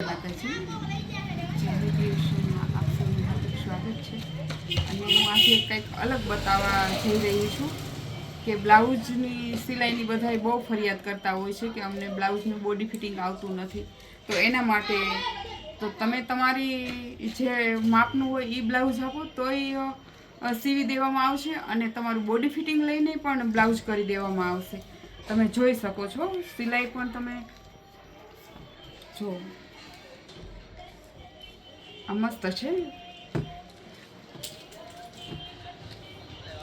માતાજી વિડીયોમાં આપ સૌનું હાર્દિક સ્વાગત છે અને હું આજે કંઈક અલગ બતાવવા જઈ રહી છું કે બ્લાઉઝની સિલાઈની બધાય બહુ ફરિયાદ કરતા હોય છે કે અમને બ્લાઉઝનું બોડી ફિટિંગ આવતું નથી. તો એના માટે તો તમે તમારી જે માપનું હોય એ બ્લાઉઝ આપો તોય સીવી દેવામાં આવશે અને તમારું બોડી ફિટિંગ લઈને પણ બ્લાઉઝ કરી દેવામાં આવશે. તમે જોઈ શકો છો, સિલાઈ પણ તમે જો આ મસ્ત છે,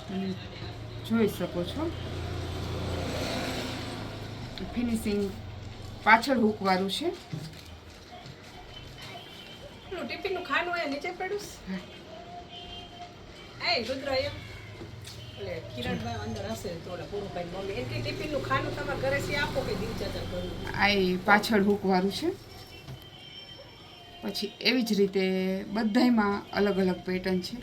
તમે જોઈ શકો છો. ફિનિશિંગ પાછળ હૂકવાળું છે. ટિફિનનું ખાનું હોય નીચે પડ્યું એ રુદ્ર એમ એટલે કિરણભાઈ અંદર હશે થોડા પૂરું કઈ મમ્મી એટલે ટિફિનનું ખાનું તમારા ઘરે છે આપો કે દિનચર્યા કરું આ પાછળ હૂકવાળું છે. પછી એવી જ રીતે બધાયમાં અલગ અલગ પેટર્ન છે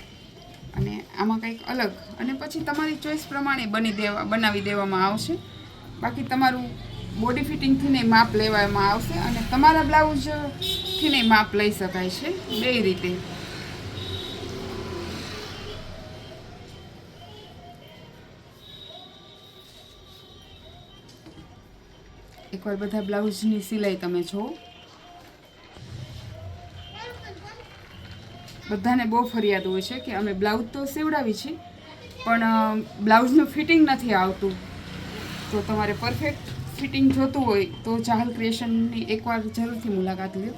અને આમાં કંઈક અલગ અને પછી તમારી ચોઈસ પ્રમાણે બનાવી દેવામાં આવશે. બાકી તમારું બોડી ફિટિંગથી માપ લેવામાં આવશે અને તમારા બ્લાઉઝથી માપ લઈ શકાય છે બે રીતે. એકવાર બધા બ્લાઉઝની સિલાઈ તમે જુઓ. બધાને બહુ ફરિયાદ હોય છે કે અમે બ્લાઉઝ તો સીવડાવી છીએ પણ બ્લાઉઝનું ફિટિંગ નથી આવતું. તો તમારે પરફેક્ટ ફિટિંગ જોતું હોય તો ચાહલ ક્રિએશનની એકવાર જરૂરથી મુલાકાત લો.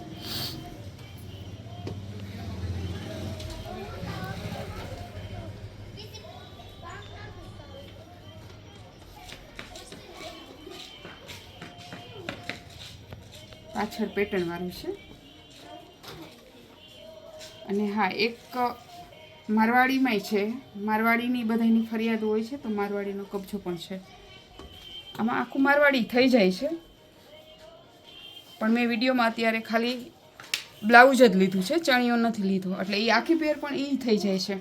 પાછળ પેટર્ન વાળું છે અને હા એક મારવાડીમાંય છે. મારવાડીની બધાની ફરિયાદ હોય છે તો મારવાડીનો કબજો પણ છે. આમાં આખું મારવાડી થઈ જાય છે પણ મેં વિડીયોમાં અત્યારે ખાલી બ્લાઉઝ જ લીધું છે, ચણિયો નથી લીધો એટલે એ આખી પેર પણ એ થઈ જાય છે.